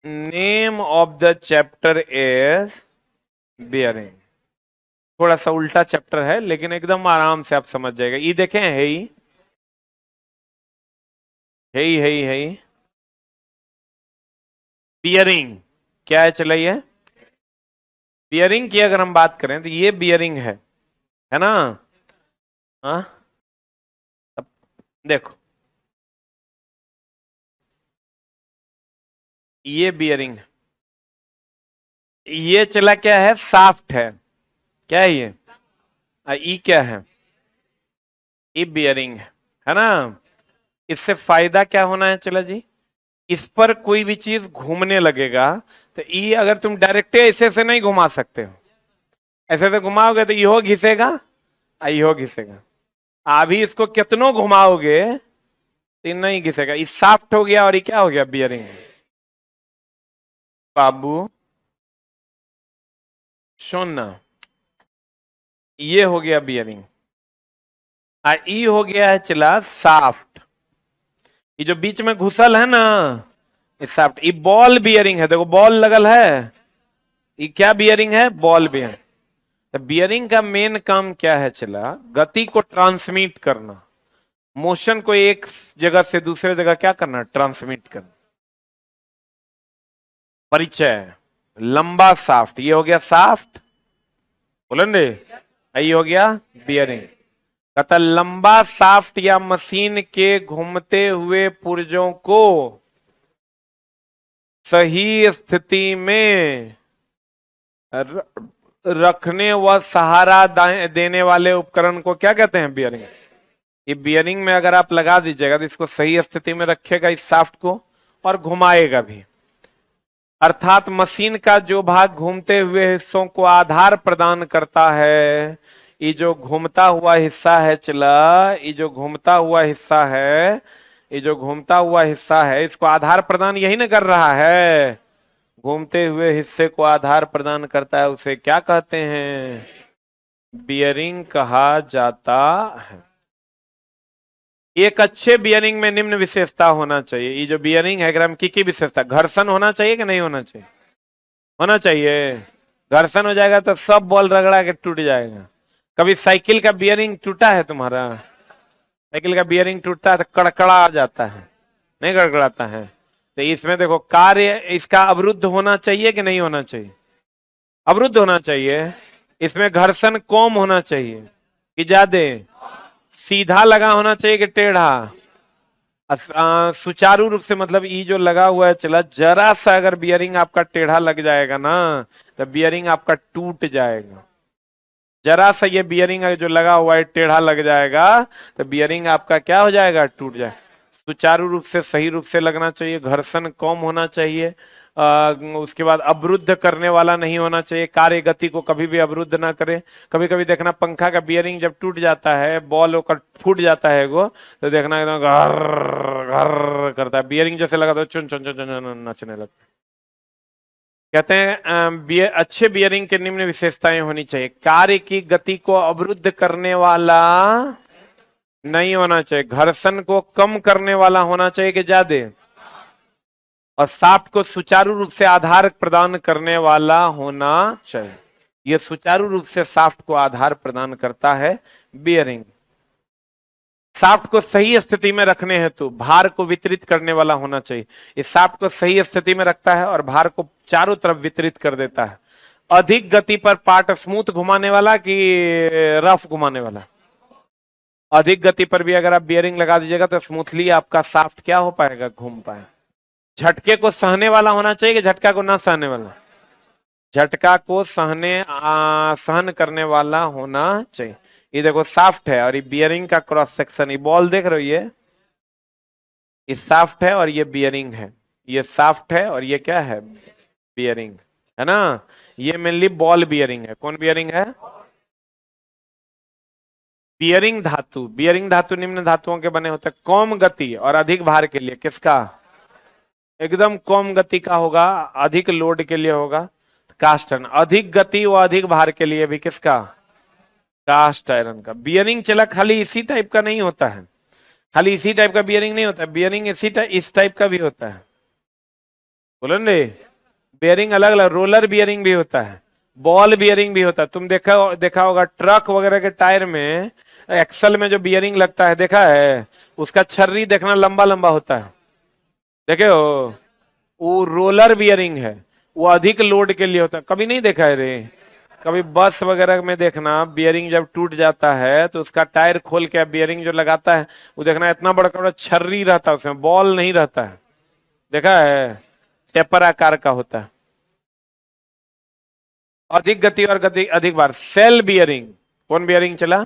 Name of the chapter is bearing. थोड़ा सा उल्टा चैप्टर है लेकिन एकदम आराम से आप समझ जाएगा। ये देखें, है ही है ही है ही है ही बियरिंग क्या है, चलाइए। बियरिंग की अगर हम बात करें तो ये बियरिंग है ना। हाँ, अब देखो, ये बियरिंग, ये चला क्या है, साफ्ट है। क्या है ये? ई क्या है? ई बियरिंग है ना। इससे फायदा क्या होना है, चला जी, इस पर कोई भी चीज घूमने लगेगा तो ई अगर तुम डायरेक्ट ऐसे से नहीं घुमा सकते हो, ऐसे से घुमाओगे तो इहो घिसेगा, इहो घिसेगा। अभी इसको कितनों घुमाओगे तो ये नहीं घिसेगा। ये सॉफ्ट हो गया और ये क्या हो गया, बियरिंग। बाबू सुनना, ये हो गया बियरिंग और ई हो गया है चला साफ्ट। ये जो बीच में घुसल है ना, ये साफ्ट, ये बॉल बियरिंग है। देखो बॉल लगल है, ये क्या बियरिंग है, बॉल बियरिंग। तो बियरिंग का मेन काम क्या है, चला गति को ट्रांसमिट करना, मोशन को एक जगह से दूसरे जगह क्या करना, ट्रांसमिट करना। परिचय, लंबा साफ्ट, ये हो गया साफ्ट, बोलेंगे, ये हो गया बियरिंग। कहता लंबा साफ्ट या मशीन के घूमते हुए पुर्जों को सही स्थिति में रखने व सहारा देने वाले उपकरण को क्या कहते हैं, बियरिंग। ये बियरिंग में अगर आप लगा दीजिएगा तो इसको सही स्थिति में रखेगा इस शाफ्ट को और घुमाएगा भी। अर्थात मशीन का जो भाग घूमते हुए हिस्सों को आधार प्रदान करता है, ये जो घूमता हुआ हिस्सा है चला, ये जो घूमता हुआ हिस्सा है, ये जो घूमता हुआ हिस्सा है, इसको आधार प्रदान यही ना कर रहा है, घूमते हुए हिस्से को आधार प्रदान करता है, उसे क्या कहते हैं, बियरिंग कहा जाता है। एक अच्छे बियरिंग में निम्न विशेषता होना चाहिए। ये जो बियरिंग है ग्राम की विशेषता, घर्षण होना चाहिए कि नहीं होना चाहिए, होना चाहिए। घर्षण हो जाएगा तो सब बॉल रगड़ा के टूट जाएगा। कभी साइकिल का बियरिंग टूटा है तुम्हारा, साइकिल का बियरिंग टूटता है तो कड़कड़ा आ जाता है, नहीं कड़कड़ाता है। तो इसमें देखो कार्य इसका अवरुद्ध होना चाहिए कि नहीं होना चाहिए, अवरुद्ध होना चाहिए। इसमें घर्षण कम होना चाहिए कि ज्यादा, सीधा लगा होना चाहिए कि टेढ़ा, सुचारू रूप से, मतलब ये जो लगा हुआ है चला, जरा सा अगर बियरिंग आपका टेढ़ा लग जाएगा ना तो बियरिंग आपका टूट जाएगा। जरा सा ये बियरिंग जो लगा हुआ है टेढ़ा लग जाएगा तो बियरिंग आपका क्या हो जाएगा, टूट जाएगा। सुचारू रूप से सही रूप से लगना चाहिए, घर्षण कम होना चाहिए, उसके बाद अवरुद्ध करने वाला नहीं होना चाहिए, कार्य गति को कभी भी अवरुद्ध ना करे। कभी कभी देखना पंखा का बियरिंग जब टूट जाता है, बॉल होकर फूट जाता है वो, तो देखना एकदम घर घर करता है, बियरिंग जैसे लगा तो चुन चुन चुन चुन नचने लगता है। कहते हैं अच्छे बियरिंग के निम्न विशेषताएं होनी चाहिए, कार्य की गति को अवरुद्ध करने वाला नहीं होना चाहिए, घर्षण को कम करने वाला होना चाहिए कि ज्यादा, और शाफ्ट को सुचारू रूप से आधार प्रदान करने वाला होना चाहिए। यह सुचारू रूप से शाफ्ट को आधार प्रदान करता है बियरिंग। शाफ्ट को सही स्थिति में रखने हेतु भार को वितरित करने वाला होना चाहिए। इस शाफ्ट को सही स्थिति में रखता है और भार को चारों तरफ वितरित कर देता है। अधिक गति पर पार्ट स्मूथ घुमाने वाला कि रफ घुमाने वाला, अधिक गति पर भी अगर आप बियरिंग लगा दीजिएगा तो स्मूथली आपका शाफ्ट क्या हो पाएगा, घूम पाएगा। झटके को सहने वाला होना चाहिए कि झटका को ना सहने वाला, झटका को सहन करने वाला होना चाहिए। ये देखो शाफ्ट है और ये बियरिंग का क्रॉस सेक्शन, ये बॉल देख रहे हो, ये शाफ्ट है और ये बियरिंग है, ये शाफ्ट है और ये क्या है, बियरिंग है ना। ये मेनली बॉल बियरिंग है। कौन बियरिंग है, बियरिंग धातु। बियरिंग धातु निम्न धातुओं के बने होते हैं, कम गति और अधिक भार के लिए। किसका, एकदम कम गति का होगा, अधिक लोड के लिए होगा कास्ट आयरन, अधिक गति व अधिक भार के लिए भी किसका, कास्ट आयरन का। बियरिंग चला खाली इसी टाइप का नहीं होता है, खाली इसी टाइप का बियरिंग नहीं होता है, बियरिंग इस टाइप का भी होता है। बोलो ने, बियरिंग अलग अलग, रोलर बियरिंग भी होता है, बॉल बियरिंग भी होता है। तुम देखा देखा होगा ट्रक वगैरह के टायर में, एक्सल में जो बियरिंग लगता है, देखा है? उसका छर्री देखना लंबा लंबा होता है, देखे हो? वो रोलर बियरिंग है, वो अधिक लोड के लिए होता है। कभी नहीं देखा है रे? कभी बस वगैरह में देखना, बियरिंग जब टूट जाता है तो उसका टायर खोल के बियरिंग जो लगाता है, वो देखना इतना बड़ा बड़ा छर्री रहता है, उसमें बॉल नहीं रहता है, देखा है? टेपर आकार का होता है। अधिक गति और गति अधिक बार। सेल बियरिंग, कौन बियरिंग चला?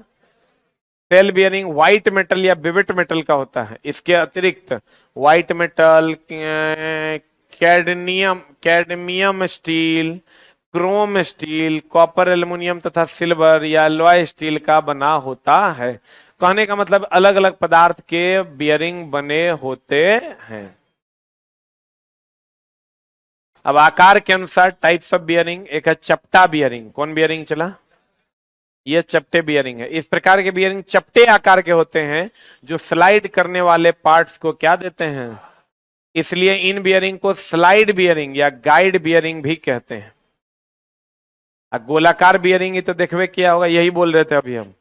सेल बियरिंग व्हाइट मेटल या विविट मेटल का होता है। इसके अतिरिक्त white metal, cadmium cadmium steel, Chrome steel, copper, aluminium तथा सिल्वर या एलॉय स्टील का बना होता है। कहने का मतलब अलग अलग पदार्थ के बियरिंग बने होते हैं। अब आकार के अनुसार टाइप्स ऑफ बियरिंग, एक है चपटा बियरिंग। कौन बियरिंग चला? ये चपटे बियरिंग है। इस प्रकार के बियरिंग चपटे आकार के होते हैं, जो स्लाइड करने वाले पार्ट्स को क्या देते हैं, इसलिए इन बियरिंग को स्लाइड बियरिंग या गाइड बियरिंग भी कहते हैं। गोलाकार बियरिंग ही तो देखवे किया होगा, यही बोल रहे थे अभी हम।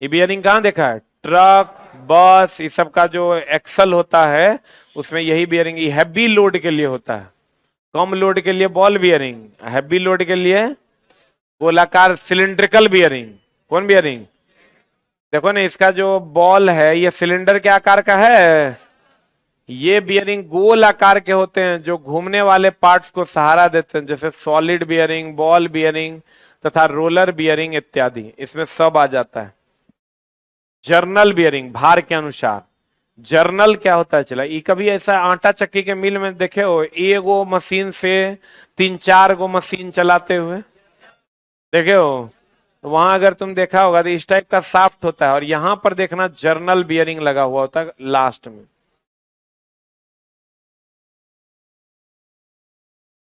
ये बियरिंग कहां देखा है? ट्रक, बस, इस सब का जो एक्सल होता है उसमें यही बियरिंग हैवी लोड के लिए होता है। कम लोड के लिए बॉल बियरिंग, हैवी लोड के लिए गोलाकार सिलिंड्रिकल बियरिंग। कौन बियरिंग? देखो ना, इसका जो बॉल है ये सिलेंडर के आकार का है। ये बियरिंग गोल आकार के होते हैं, जो घूमने वाले पार्ट्स को सहारा देते हैं, जैसे सॉलिड बियरिंग, बॉल बियरिंग तथा रोलर बियरिंग इत्यादि, इसमें सब आ जाता है। जर्नल बियरिंग, भार के अनुसार। जर्नल क्या होता है चला? ये कभी ऐसा आटा चक्की के मिल में देखे हो, एगो मशीन से 3-4 गो मशीन चलाते हुए, देखे हो? वहां अगर तुम देखा होगा तो इस टाइप का साफ्ट होता है, और यहां पर देखना जर्नल बियरिंग लगा हुआ होता है लास्ट में,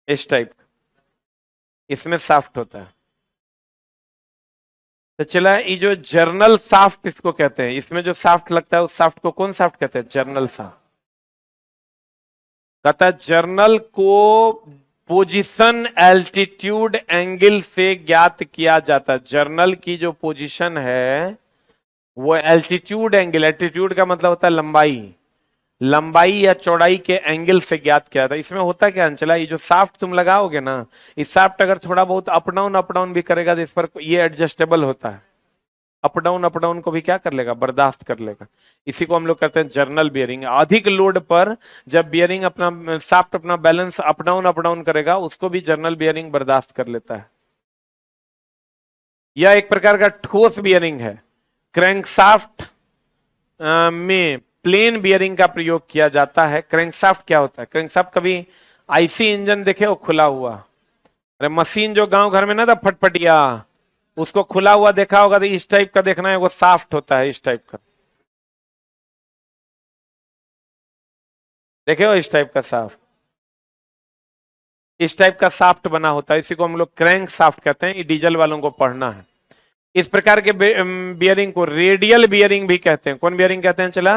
इस टाइप। इसमें साफ्ट होता है। तो चला, ये जो जर्नल साफ्ट इसको कहते हैं, इसमें जो साफ्ट लगता है उस साफ्ट को कौन साफ्ट कहते हैं? Journal shaft. कहता है जर्नल को पोजीशन एल्टीट्यूड एंगल से ज्ञात किया जाता है। जर्नल की जो पोजीशन है वो एल्टीट्यूड एंगल, एल्टीट्यूड का मतलब होता है लंबाई, लंबाई या चौड़ाई के एंगल से ज्ञात किया था। इसमें होता क्या अंचला, ये जो साफ्ट तुम लगाओगे ना, इस साफ्ट अगर थोड़ा बहुत अप डाउन भी करेगा तो इस पर ये एडजस्टेबल होता है। अप डाउन को भी क्या कर लेगा? बर्दाश्त कर लेगा। इसी को हम लोग कहते हैं जर्नल बियरिंग। अधिक लोड पर जब बियरिंग अपना साफ्ट अपना बैलेंस अप डाउन करेगा, उसको भी जर्नल बियरिंग बर्दाश्त कर लेता है। यह एक प्रकार का ठोस बियरिंग है। क्रैंकशाफ्ट में प्लेन बियरिंग का प्रयोग किया जाता है। क्रैंकशाफ्ट क्या होता है? क्रैंकशाफ्ट कभी आईसी इंजन देखे हो खुला हुआ? अरे मशीन जो गांव घर में ना था फटफटिया, उसको खुला हुआ देखा होगा तो इस टाइप का देखना है, वो साफ्ट होता है, इस टाइप का। देखे हो इस टाइप का साफ्ट? इस टाइप का साफ्ट बना होता है, इसी को हम लोग क्रैंक साफ्ट कहते हैं। ये डीजल वालों को पढ़ना है। इस प्रकार के बियरिंग को रेडियल बियरिंग भी कहते हैं। कौन बियरिंग कहते हैं चला?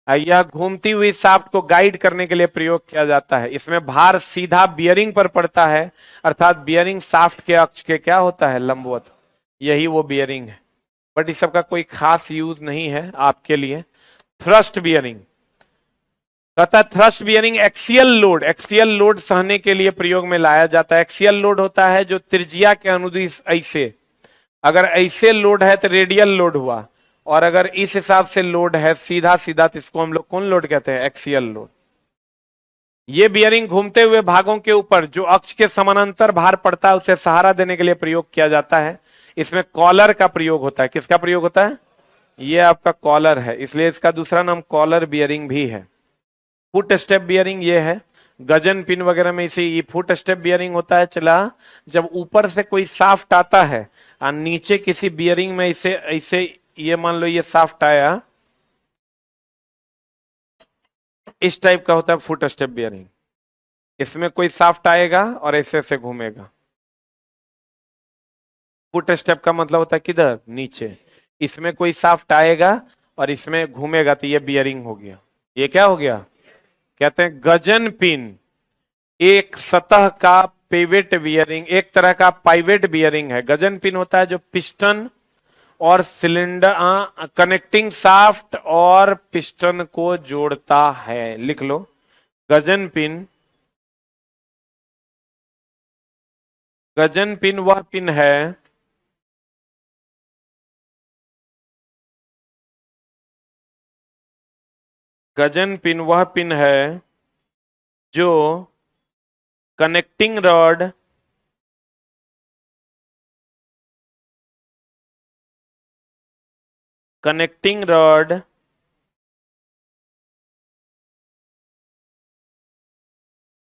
यह घूमती हुई शाफ्ट को गाइड करने के लिए प्रयोग किया जाता है। इसमें भार सीधा बियरिंग पर पड़ता है, अर्थात बियरिंग शाफ्ट के अक्ष के क्या होता है? लंबवत। यही वो बियरिंग है, बट इस सब का कोई खास यूज नहीं है आपके लिए। थ्रस्ट बियरिंग कहता है थ्रस्ट बियरिंग एक्सियल लोड सहने के लिए प्रयोग में लाया जाता है। एक्सियल लोड होता है जो त्रिज्या के अनुदिश ऐसे, अगर ऐसे लोड है तो रेडियल लोड हुआ, और अगर इस हिसाब से लोड है सीधा सीधा तो इसको हम लोग कौन लोड कहते हैं? Axial load. ये बियरिंग घूमते हुए भागों के ऊपर जो अक्ष के समानांतर भार पड़ता है उसे सहारा देने के लिए प्रयोग किया जाता है। इसमें कॉलर का प्रयोग होता है। किसका प्रयोग होता है? ये आपका कॉलर है, इसलिए इसका दूसरा नाम कॉलर बियरिंग भी है। फुट स्टेप बियरिंग ये है, गजन पिन वगैरह में इसे ये फुट स्टेप बियरिंग होता है। चला, जब ऊपर से कोई शाफ्ट आता है और नीचे किसी बियरिंग में इसे ऐसे, ये मान लो ये शाफ्ट आया, इस टाइप का होता है फुट स्टेप बियरिंग। इसमें कोई शाफ्ट आएगा और ऐसे ऐसे घूमेगा। फुट स्टेप का मतलब होता है किधर? नीचे। इसमें कोई शाफ्ट आएगा और इसमें घूमेगा तो ये बियरिंग हो गया। ये क्या हो गया? कहते हैं गजन पिन एक सतह का पिवेट बियरिंग, एक तरह का पाइवेट बियरिंग है। गजन पिन होता है जो पिस्टन और सिलेंडर कनेक्टिंग शाफ्ट और पिस्टन को जोड़ता है। लिख लो, गजन पिन। गजन पिन वह पिन है गजन पिन वह पिन है जो connecting rod connecting rod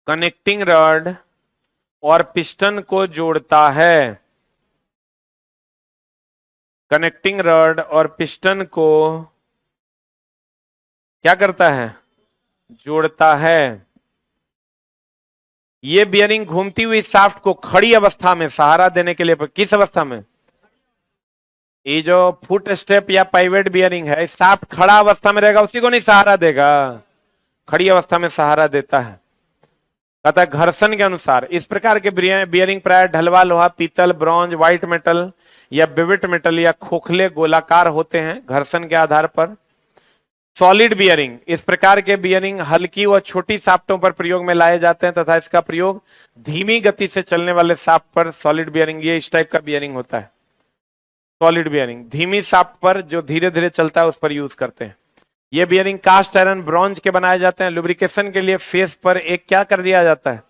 connecting rod और पिस्टन को जोड़ता है। कनेक्टिंग रॉड और पिस्टन को क्या करता है? जोड़ता है। ये बियरिंग घूमती हुई शाफ्ट को खड़ी अवस्था में सहारा देने के लिए, किस अवस्था में? ये जो फुट स्टेप या पाइवेट बियरिंग है, शाफ्ट खड़ा अवस्था में रहेगा, उसी को नहीं सहारा देगा, खड़ी अवस्था में सहारा देता है। कहता है घर्षण के अनुसार इस प्रकार के बियरिंग प्राय ढलवा लोहा, पीतल, ब्रॉन्ज, व्हाइट मेटल या बिविट मेटल या खोखले गोलाकार होते हैं घर्षण के आधार पर। सॉलिड बियरिंग, इस प्रकार के बियरिंग हल्की व छोटी शाफ्टों पर प्रयोग में लाए जाते हैं तथा इसका प्रयोग धीमी गति से चलने वाले शाफ्ट पर सॉलिड बियरिंग, ये इस टाइप का बियरिंग होता है। सॉलिड बियरिंग धीमी शाफ्ट पर जो धीरे धीरे चलता है उस पर यूज करते हैं। ये बियरिंग कास्ट आयरन, ब्रॉन्ज के बनाए जाते हैं। लुब्रिकेशन के लिए फेस पर एक क्या कर दिया जाता है?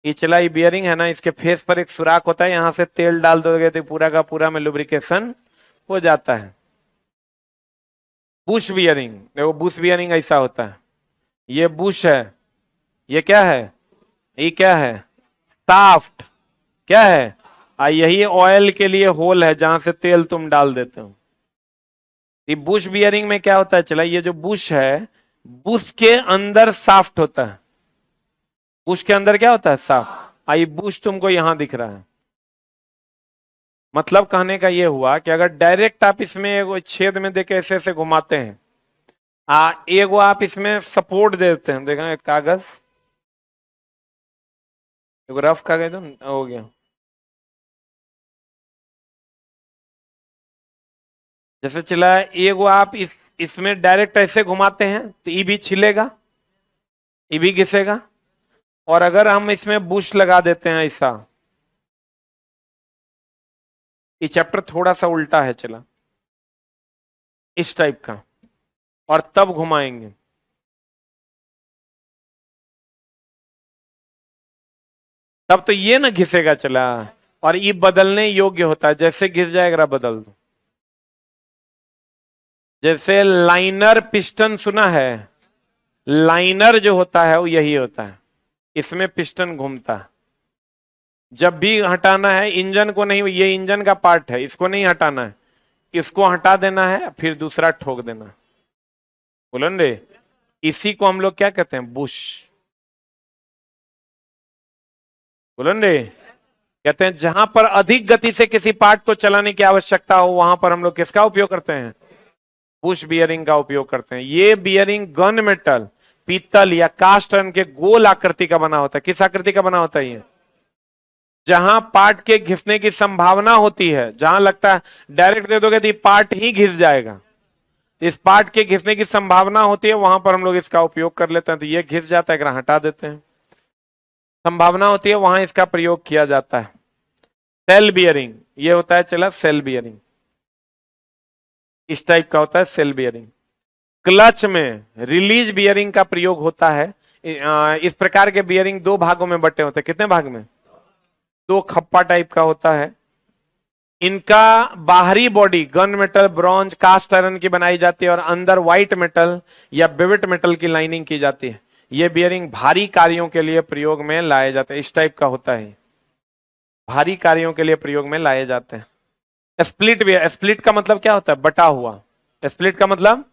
ये चलाई बियरिंग है ना, इसके फेस पर एक सुराख होता है, यहां से तेल डाल दोगे तो पूरा का पूरा में लुब्रिकेशन हो जाता है। बुश बियरिंग, देखो बुश बियरिंग ऐसा होता है, ये बुश है, ये क्या है? ये क्या है? शाफ्ट। क्या है? यही ऑयल के लिए होल है जहां से तेल तुम डाल देते हो। ये बुश बियरिंग में क्या होता है? चला, ये जो बुश है, बुश के अंदर शाफ्ट होता है। बुश के अंदर क्या होता है? शाफ्ट। ये बुश तुमको यहां दिख रहा है। मतलब कहने का ये हुआ कि अगर डायरेक्ट आप इसमें एक छेद में देके ऐसे ऐसे घुमाते हैं, एगो आप इसमें सपोर्ट देते हैं, देखा एक कागज, एगो रफ कागज हो गया, जैसे चला एगो आप इसमें डायरेक्ट ऐसे घुमाते हैं तो ये भी छिलेगा, ये भी घिसेगा। और अगर हम इसमें बुश लगा देते हैं ऐसा, ये चैप्टर थोड़ा सा उल्टा है, चला इस टाइप का, और तब घुमाएंगे, तब तो ये ना घिसेगा चला, और ये बदलने योग्य होता है, जैसे घिस जाएगा बदल दो। जैसे लाइनर पिस्टन सुना है, लाइनर जो होता है वो यही होता है, इसमें पिस्टन घूमता है। जब भी हटाना है इंजन को नहीं, ये इंजन का पार्ट है, इसको नहीं हटाना है, इसको हटा देना है, फिर दूसरा ठोक देना। बोलन रे, इसी को हम लोग क्या कहते हैं? बुश। बोलन रे, कहते हैं जहां पर अधिक गति से किसी पार्ट को चलाने की आवश्यकता हो वहां पर हम लोग किसका उपयोग करते हैं? बुश बियरिंग का उपयोग करते हैं। ये बियरिंग गन मेटल, पीतल या कास्ट आयरन के गोल आकृति का बना होता है। किस आकृति का बना होता है ये? जहां पार्ट के घिसने की संभावना होती है, जहां लगता है डायरेक्ट दे दोगे तो ये पार्ट ही घिस जाएगा, इस पार्ट के घिसने की संभावना होती है, वहां पर हम लोग इसका उपयोग कर लेते हैं। तो ये घिस जाता है, हटा देते हैं, संभावना होती है वहां इसका प्रयोग किया जाता है। सेल बियरिंग, ये होता है चला सेल बियरिंग, इस टाइप का होता है सेल बियरिंग। क्लच में रिलीज बियरिंग का प्रयोग होता है। इस प्रकार के बियरिंग दो भागों में बटे होते हैं। कितने भाग में? दो खप्पा टाइप का होता है। इनका बाहरी body gun metal, bronze, cast iron की बनाई जाती है और अंदर व्हाइट मेटल या बिविट मेटल की लाइनिंग की जाती है। ये बियरिंग भारी कार्यों के लिए प्रयोग में लाए जाते हैं। इस टाइप का होता है, भारी कार्यों के लिए प्रयोग में लाए जाते हैं। स्प्लिट बियर, स्प्लिट का मतलब क्या होता है? बटा हुआ। स्प्लिट का मतलब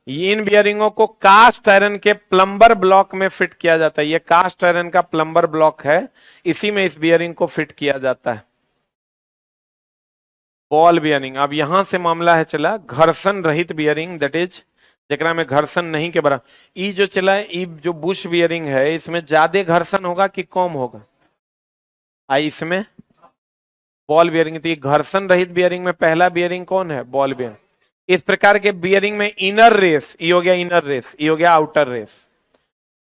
इन बियरिंगों को कास्ट आयरन के प्लम्बर ब्लॉक में फिट किया जाता है। ये कास्ट आयरन का प्लम्बर ब्लॉक है, इसी में इस बियरिंग को फिट किया जाता है। बॉल बियरिंग, अब यहां से मामला है चला घर्षण रहित बियरिंग, दैट इज जेकरा में घर्षण नहीं के बराबर। ई जो चला ई जो बुश बियरिंग है इसमें ज्यादा घर्षण होगा कि कम होगा? इसमें बॉल बियरिंग, तो ये घर्षण रहित बियरिंग में पहला बियरिंग कौन है? Ball bearing. इस प्रकार के बियरिंग में इनर रेस, ये हो गया इनर रेस, ये हो गया आउटर रेस।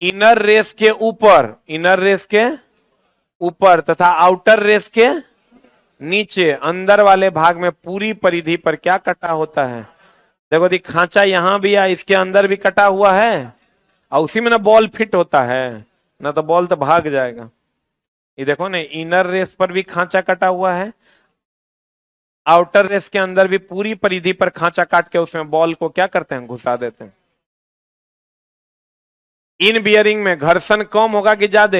इनर रेस के ऊपर, इनर रेस के ऊपर तथा आउटर रेस के नीचे, अंदर वाले भाग में पूरी परिधि पर क्या कटा होता है? देखो दी खांचा यहां भी है, इसके अंदर भी कटा हुआ है और उसी में ना बॉल फिट होता है, ना तो बॉल तो भाग जाएगा। ये देखो ना, इनर रेस पर भी खांचा कटा हुआ है, आउटर रेस के अंदर भी पूरी परिधि पर खांचा काट के उसमें बॉल को क्या करते हैं? घुसा देते हैं। इन बियरिंग में घर्षण कम होगा कि ज्यादा?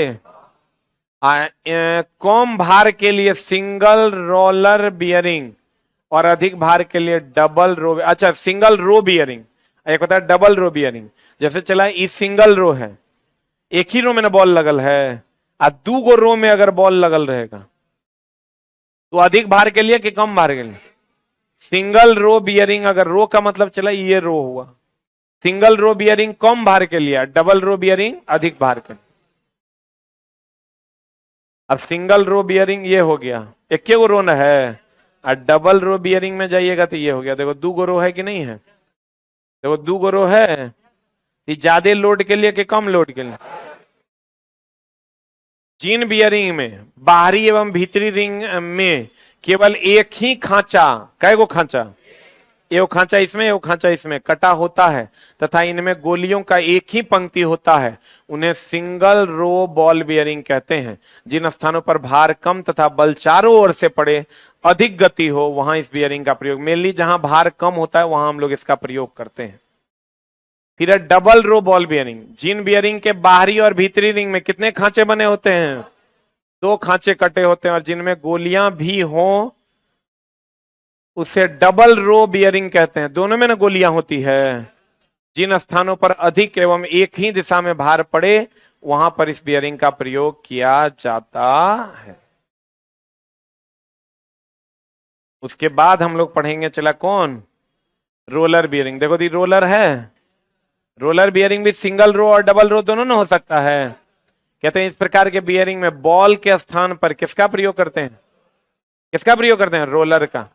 कम भार के लिए सिंगल रोलर बियरिंग और अधिक भार के लिए डबल रो, अच्छा सिंगल रो बियरिंग, एक होता है डबल रो बियरिंग। जैसे चला ये सिंगल रो है, एक ही रो में ना बॉल लगल है, और दू गो रो में अगर बॉल लगल रहेगा तो अधिक भार के लिए कि कम भार के लिए? सिंगल रो बियरिंग, अगर रो का मतलब चला ये रो हुआ, सिंगल रो बियरिंग कम भार के लिए, डबल रो बियरिंग अधिक भार के लिए। अब सिंगल रो बियरिंग ये हो गया, एक गो रो न है, और डबल रो बियरिंग में जाइएगा तो ये हो गया। देखो दू गो रो है कि नहीं है? देखो दू गो रो है, ये ज्यादा लोड के लिए कि कम लोड के लिए? जिन बियरिंग में बाहरी एवं भीतरी रिंग में केवल एक ही खांचा, कै गो खांचा? एगो खांचा इसमें, एगो खांचा इसमें कटा होता है तथा इनमें गोलियों का एक ही पंक्ति होता है, उन्हें सिंगल रो बॉल बियरिंग कहते हैं। जिन स्थानों पर भार कम तथा बल चारों ओर से पड़े, अधिक गति हो, वहां इस बियरिंग का प्रयोग, मेनली जहां भार कम होता है वहां हम लोग इसका प्रयोग करते हैं। फिर है डबल रो बॉल बियरिंग। जिन बियरिंग के बाहरी और भीतरी रिंग में कितने खांचे बने होते हैं? दो खांचे कटे होते हैं, और जिनमें गोलियां भी हों उसे डबल रो बियरिंग कहते हैं। दोनों में ना गोलियां होती है। जिन स्थानों पर अधिक एवं एक ही दिशा में भार पड़े वहां पर इस बियरिंग का प्रयोग किया जाता है। उसके बाद हम लोग पढ़ेंगे चला कौन? Roller bearing. देखो दी रोलर है, रोलर बियरिंग भी सिंगल रो और डबल रो दोनों ना हो सकता है। कहते हैं इस प्रकार के बियरिंग में बॉल के स्थान पर किसका प्रयोग करते हैं? किसका प्रयोग करते हैं? रोलर का।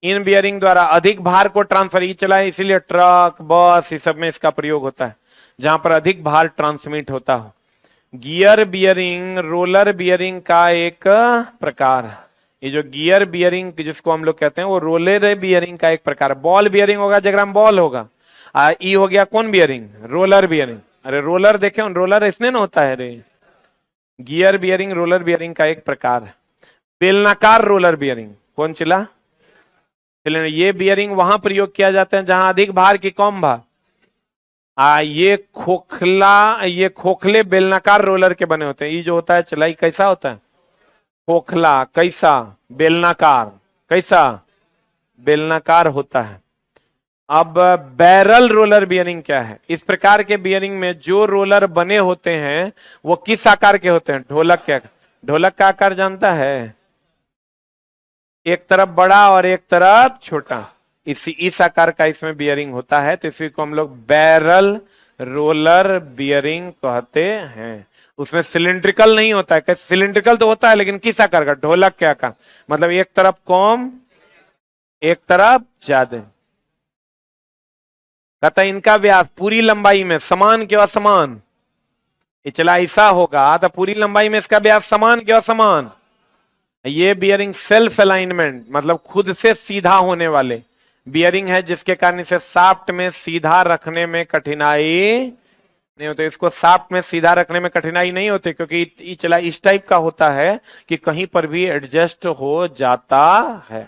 इन बियरिंग द्वारा अधिक भार को ट्रांसफर, ये चला है इसीलिए ट्रक बस इस सब में इसका प्रयोग होता है जहां पर अधिक भार ट्रांसमिट होता हो। गियर बियरिंग रोलर बियरिंग का एक प्रकार है। ये जो गियर बियरिंग जिसको हम लोग कहते हैं वो रोलर बियरिंग का एक प्रकार है। बॉल बियरिंग होगा जगह में बॉल होगा, ई हो गया कौन बियरिंग? Roller bearing. अरे रोलर देखे, रोलर इसने ना होता है रे। गियर बियरिंग रोलर बियरिंग का एक प्रकार है। बेलनाकार रोलर बियरिंग कौन चला? ये बियरिंग वहां प्रयोग किया जाता है जहां अधिक भार की कम भार। ये खोखले बेलनाकार रोलर के बने होते हैं। ये जो होता है चलाई कैसा होता है? खोखला। कैसा? बेलनाकार। कैसा? बेलनाकार होता है। अब बैरल रोलर बियरिंग क्या है? इस प्रकार के बियरिंग में जो रोलर बने होते हैं वो किस आकार के होते हैं? ढोलक के आकार। ढोलक का आकार जानता है? एक तरफ बड़ा और एक तरफ छोटा, इस आकार का इसमें बियरिंग होता है, तो इसी को हम लोग बैरल रोलर बियरिंग कहते हैं। उसमें सिलिंड्रिकल नहीं होता है। सिलिंड्रिकल तो होता है लेकिन किस आकार का? ढोलक के आकार। मतलब एक तरफ कम एक तरफ ज्यादा। कहता है इनका व्यास पूरी लंबाई में समान के असमान, ये चला ऐसा होगा तो पूरी लंबाई में इसका व्यास समान के असमान। ये बियरिंग सेल्फ अलाइनमेंट मतलब खुद से सीधा होने वाले बियरिंग है, जिसके कारण इसे शाफ्ट में सीधा रखने में कठिनाई नहीं होती। इसको शाफ्ट में सीधा रखने में कठिनाई नहीं होती क्योंकि ये चला इस टाइप का होता है कि कहीं पर भी एडजस्ट हो जाता है।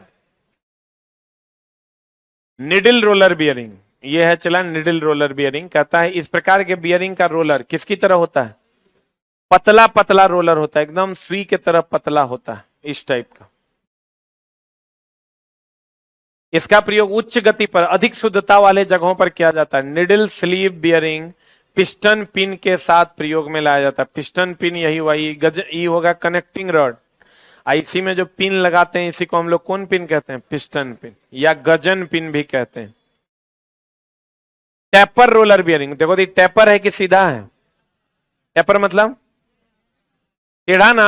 निडल रोलर बियरिंग, ये है चला निडल रोलर बियरिंग। कहता है इस प्रकार के बियरिंग का रोलर किसकी तरह होता है? पतला पतला रोलर होता है, एकदम सुई के तरह पतला होता है, इस टाइप का। इसका प्रयोग उच्च गति पर अधिक शुद्धता वाले जगहों पर किया जाता है। Needle sleeve bearing piston pin के साथ प्रयोग में लाया जाता है। पिस्टन पिन यही हुआ, ये होगा कनेक्टिंग रॉड। इसी में जो पिन लगाते हैं इसी को हम लोग कौन पिन कहते हैं? पिस्टन पिन या गजन पिन भी कहते हैं। टेपर रोलर बियरिंग, देखो दी टेपर है कि सीधा है? टेपर मतलब टेढ़ा ना।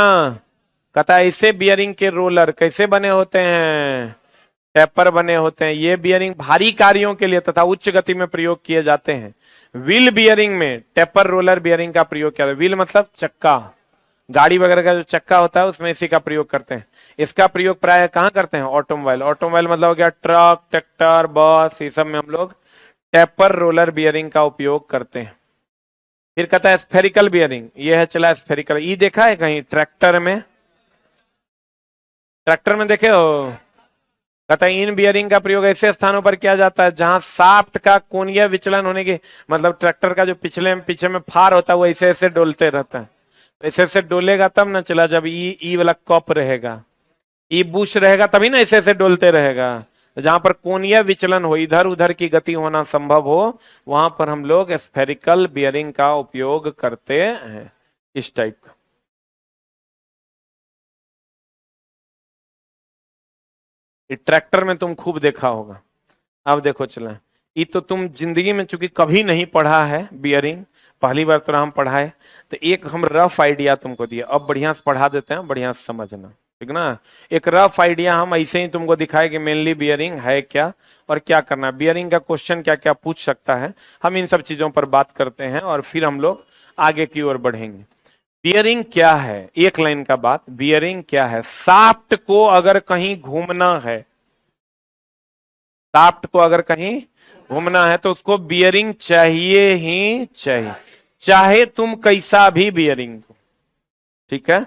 कहता है इसे बियरिंग के रोलर कैसे बने होते हैं? टेपर बने होते हैं। ये बियरिंग भारी कार्यों के लिए तथा उच्च गति में प्रयोग किए जाते हैं। व्हील बियरिंग में टेपर रोलर बियरिंग का प्रयोग किया जाता है। व्हील मतलब चक्का, गाड़ी वगैरह का जो चक्का होता है उसमें इसी का प्रयोग करते हैं। इसका प्रयोग प्राय कहाँ करते हैं? ऑटोमोबाइल। ऑटोमोबाइल मतलब हो गया ट्रक, ट्रैक्टर, बस, ये सब में हम लोग टेपर रोलर बियरिंग का उपयोग करते हैं। फिर कहता है स्फेरिकल बियरिंग, ये है चला स्फेरिकल। ये देखा है कहीं ट्रैक्टर में? ट्रैक्टर में देखे हो? कहता है इन बियरिंग का प्रयोग ऐसे स्थानों पर किया जाता है जहां शाफ्ट का कोणीय विचलन होने की, मतलब ट्रैक्टर का जो पीछे में फार होता है वो ऐसे ऐसे डोलते रहता है। ऐसे ऐसे डोलेगा तब ना चला, जब ई वाला कप रहेगा, ई बुश रहेगा तभी ना ऐसे ऐसे डोलते रहेगा। जहां पर कोणीय विचलन हो, इधर उधर की गति होना संभव हो, वहां पर हम लोग स्फेरिकल बियरिंग का उपयोग करते हैं, इस टाइप का। ट्रैक्टर में तुम खूब देखा होगा। अब देखो चला, ये तो तुम जिंदगी में चूंकि कभी नहीं पढ़ा है बियरिंग, पहली बार तो हम पढ़ाए, तो एक हम रफ आइडिया तुमको दिया, अब बढ़िया से पढ़ा देते हैं, बढ़िया से समझना, ठीक ना। एक रफ आइडिया हम ऐसे ही तुमको दिखाए कि मेनली बियरिंग है क्या और क्या करना, बियरिंग का क्वेश्चन क्या क्या पूछ सकता है, हम इन सब चीजों पर बात करते हैं और फिर हम लोग आगे की ओर बढ़ेंगे। बियरिंग क्या है? एक लाइन का बात, बियरिंग क्या है? शाफ्ट को अगर कहीं घूमना है, शाफ्ट को अगर कहीं घूमना है तो उसको बियरिंग चाहिए ही चाहिए, चाहे तुम कैसा भी बियरिंग दो, ठीक है।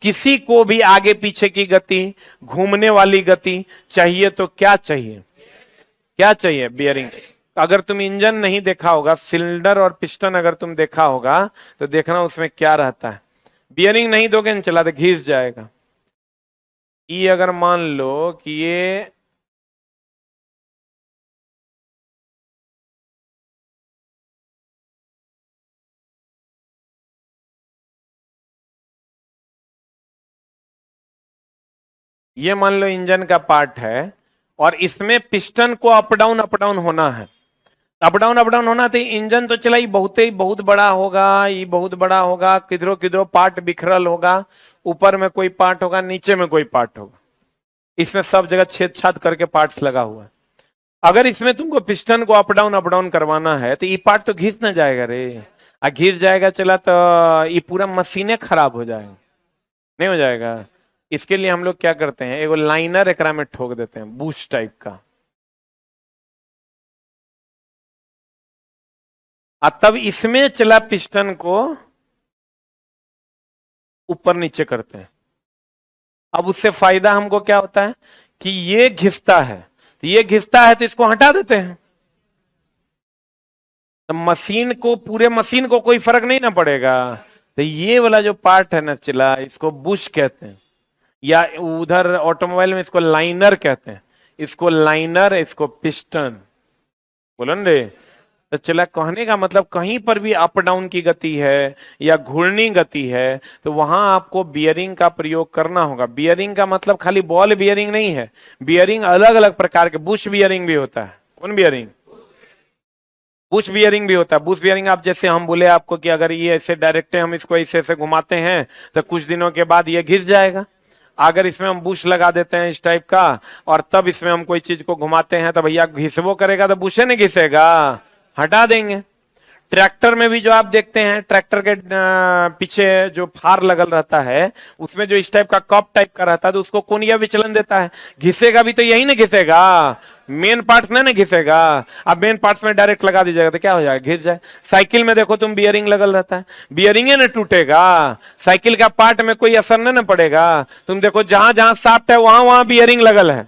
किसी को भी आगे पीछे की गति, घूमने वाली गति चाहिए तो क्या चाहिए? क्या चाहिए? बियरिंग। अगर तुम इंजन नहीं देखा होगा, सिलेंडर और पिस्टन अगर तुम देखा होगा तो देखना उसमें क्या रहता है। बियरिंग नहीं दोगे न चला तो घिस जाएगा। ये अगर मान लो कि ये मान लो इंजन का पार्ट है और इसमें पिस्टन को अप डाउन होना है, अप डाउन होना, तो इंजन तो चला ही बहुत बड़ा होगा, ये बहुत बड़ा होगा, किधरों किधरों पार्ट बिखरल होगा, ऊपर में कोई पार्ट होगा, नीचे में कोई पार्ट होगा, इसमें सब जगह छेद छाद करके पार्ट्स लगा हुआ है। अगर इसमें तुमको पिस्टन को अप डाउन करवाना है तो ये पार्ट तो घिस ना जाएगा रे, घिस जाएगा चला तो ये पूरा मशीनें खराब हो जाएगा, नहीं हो जाएगा। इसके लिए हम लोग क्या करते हैं, एगो लाइनर एकरा में ठोक देते हैं, बूश टाइप का, और तब इसमें चला पिस्टन को ऊपर नीचे करते हैं। अब उससे फायदा हमको क्या होता है कि ये घिसता है, तो ये घिसता है तो इसको हटा देते हैं, तो मशीन को, पूरे मशीन को कोई फर्क नहीं ना पड़ेगा। तो ये वाला जो पार्ट है ना चला, इसको बुश कहते हैं, या उधर ऑटोमोबाइल में इसको लाइनर कहते हैं, इसको लाइनर, इसको पिस्टन, बोलो न रे। तो चला कहने का मतलब कहीं पर भी अप डाउन की गति है या घूर्णी गति है तो वहां आपको बियरिंग का प्रयोग करना होगा। बियरिंग का मतलब खाली बॉल बियरिंग नहीं है, बियरिंग अलग अलग प्रकार के, बुश बियरिंग भी होता है। कौन बियरिंग? बुश बियरिंग भी होता है। बुश बियरिंग आप जैसे हम बोले आपको कि अगर ये ऐसे डायरेक्ट हम इसको ऐसे ऐसे घुमाते हैं तो कुछ दिनों के बाद ये घिस जाएगा। अगर इसमें हम बुश लगा देते हैं इस टाइप का और तब इसमें हम कोई चीज को घुमाते हैं तो भैया घिसबो करेगा, तो बुशे नहीं घिसेगा, हटा देंगे। ट्रैक्टर में भी जो आप देखते हैं, ट्रैक्टर के पीछे जो फार लगल रहता है उसमें जो इस टाइप का कप टाइप का रहता है तो उसको कोनिया विचलन देता है, घिसेगा भी तो यही ना घिसेगा, मेन पार्ट्स में ना घिसेगा। अब मेन पार्ट्स में डायरेक्ट लगा दीजिएगा तो क्या हो जाएगा, घिस जाए। साइकिल में देखो तुम, बियरिंग लगल रहता है, बियरिंग ना टूटेगा, साइकिल का पार्ट में कोई असर ना पड़ेगा। तुम देखो जहां जहां शाफ्ट है वहां वहां बियरिंग लगल है,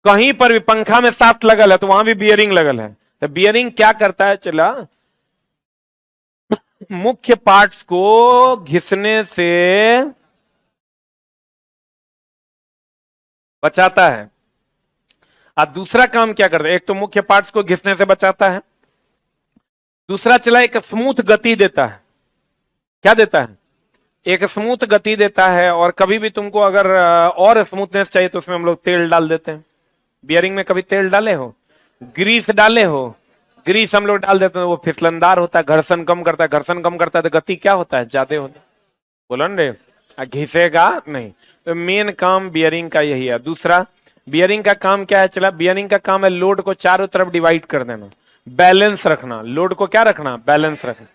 कहीं पर भी पंखा में शाफ्ट लगल है तो वहां भी बियरिंग लगल है। तो बियरिंग क्या करता है चला, मुख्य पार्ट्स को घिसने से बचाता है। और दूसरा काम क्या करता है, एक तो मुख्य पार्ट्स को घिसने से बचाता है, दूसरा चला एक स्मूथ गति देता है। क्या देता है? एक स्मूथ गति देता है। और कभी भी तुमको अगर और स्मूथनेस चाहिए तो उसमें हम लोग तेल डाल देते हैं। बियरिंग में कभी तेल डाले हो? ग्रीस डाले हो, ग्रीस हम लोग डाल देते हैं, वो फिसलनदार होता है, घर्षण कम करता है, घर्षण कम करता है तो गति क्या होता है, ज्यादा होता है। बोलो ना रे, घिसेगा नहीं। तो मेन काम बियरिंग का यही है। दूसरा, बियरिंग का काम क्या है, चला, बियरिंग का काम है लोड को चारों तरफ डिवाइड कर देना, बैलेंस रखना, लोड को क्या रखना, बैलेंस रखना।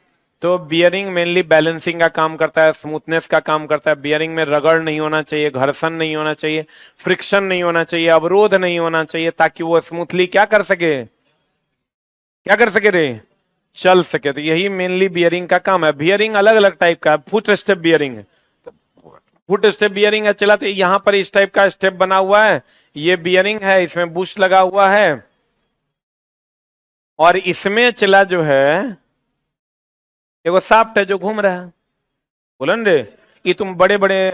तो बियरिंग मेनली बैलेंसिंग का काम करता है, स्मूथनेस का काम करता है। बियरिंग में रगड़ नहीं होना चाहिए, घर्षण नहीं होना चाहिए, फ्रिक्शन नहीं होना चाहिए, अवरोध नहीं होना चाहिए, ताकि वो स्मूथली क्या कर सके, क्या कर सके रे, चल सके। तो यही मेनली बियरिंग का काम है। बियरिंग अलग अलग टाइप का है, फुट स्टेप बियरिंग है, फुट स्टेप बियरिंग है। चला, तो यहां पर इस टाइप का स्टेप बना हुआ है, ये बियरिंग है, इसमें बुश लगा हुआ है, और इसमें चला जो है एगो शाफ्ट है जो घूम रहा है। बोलो न रे, ये तुम बड़े बड़े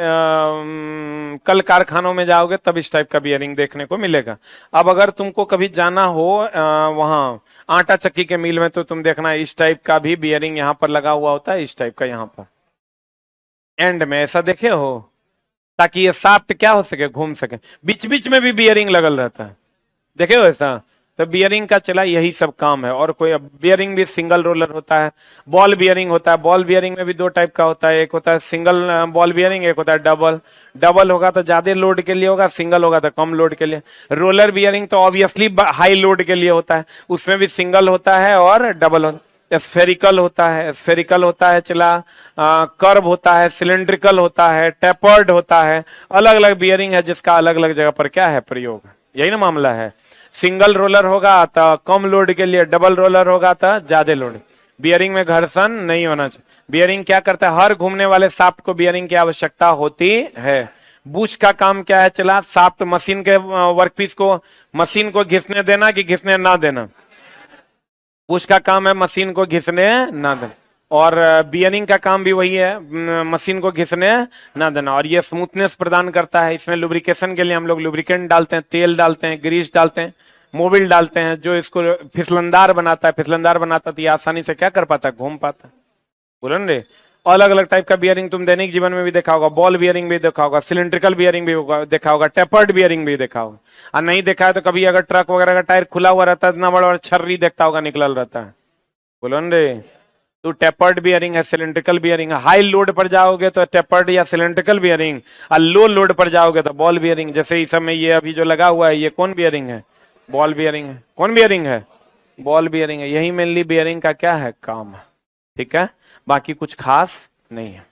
कल कारखानों में जाओगे तब इस टाइप का बियरिंग देखने को मिलेगा। अब अगर तुमको कभी जाना हो वहां आटा चक्की के मिल में, तो तुम देखना इस टाइप का भी बियरिंग यहाँ पर लगा हुआ होता है, इस टाइप का यहाँ पर एंड में, ऐसा देखे हो, ताकि ये शाफ्ट क्या हो सके, घूम सके। बीच बीच में भी बियरिंग लगल रहता है, देखे हो ऐसा। तो बियरिंग का चला यही सब काम है। और कोई बियरिंग भी सिंगल रोलर होता है, बॉल बियरिंग होता है। बॉल बियरिंग में भी दो टाइप का होता है, एक होता है सिंगल बॉल बियरिंग, एक होता है डबल। डबल होगा तो ज्यादा लोड के लिए होगा, सिंगल होगा तो कम लोड के लिए। रोलर बियरिंग तो ऑब्वियसली हाई लोड के लिए होता है, उसमें भी सिंगल होता है और डबल होता है। स्फेरिकल होता है, स्फेरिकल होता है चला, कर्व होता है, सिलेंड्रिकल होता है, टेपर्ड होता है। अलग अलग बियरिंग है जिसका अलग अलग जगह पर क्या है प्रयोग, यही ना मामला है। सिंगल रोलर होगा तो कम लोड के लिए, डबल रोलर होगा तो ज्यादा लोड। बियरिंग में घर्षण नहीं होना चाहिए। बियरिंग क्या करता है, हर घूमने वाले शाफ्ट को बियरिंग की आवश्यकता होती है। बुश का काम क्या है, चला, शाफ्ट मशीन के वर्कपीस को, मशीन को घिसने देना कि घिसने ना देना। बुश का काम है मशीन को घिसने ना देना, और बियरिंग का काम भी वही है, मशीन को घिसने ना देना। और ये स्मूथनेस प्रदान करता है। इसमें लुब्रिकेशन के लिए हम लोग लुब्रिकेंट डालते हैं, तेल डालते हैं, ग्रीस डालते हैं, मोबिल डालते हैं, जो इसको फिसलनदार बनाता है। फिसलनदार बनाता तो ये आसानी से क्या कर पाता है, घूम पाता। बोलो रे, अलग अलग टाइप का बियरिंग तुम दैनिक जीवन में भी देखा होगा। बॉल बियरिंग भी देखा होगा, सिलेंड्रिकल बियरिंग भी देखा होगा, टेपर्ड बियरिंग भी देखा होगा। और नहीं देखा है तो कभी अगर ट्रक वगैरह का टायर खुला हुआ रहता है, इतना बड़ा बड़ा छर्री देखता होगा निकल रहता है। बोलो रे, तो टेपर्ड बियरिंग है, सिलेंड्रिकल बियरिंग है। हाई लोड पर जाओगे तो टेपर्ड या सिलेंड्रिकल बियरिंग, और लो लोड पर जाओगे तो बॉल बियरिंग। जैसे इस समय ये अभी जो लगा हुआ है, ये कौन बियरिंग है, बॉल बियरिंग है। कौन बियरिंग है, बॉल बियरिंग है। यही मेनली बियरिंग का क्या है, काम है। ठीक है, बाकी कुछ खास नहीं है।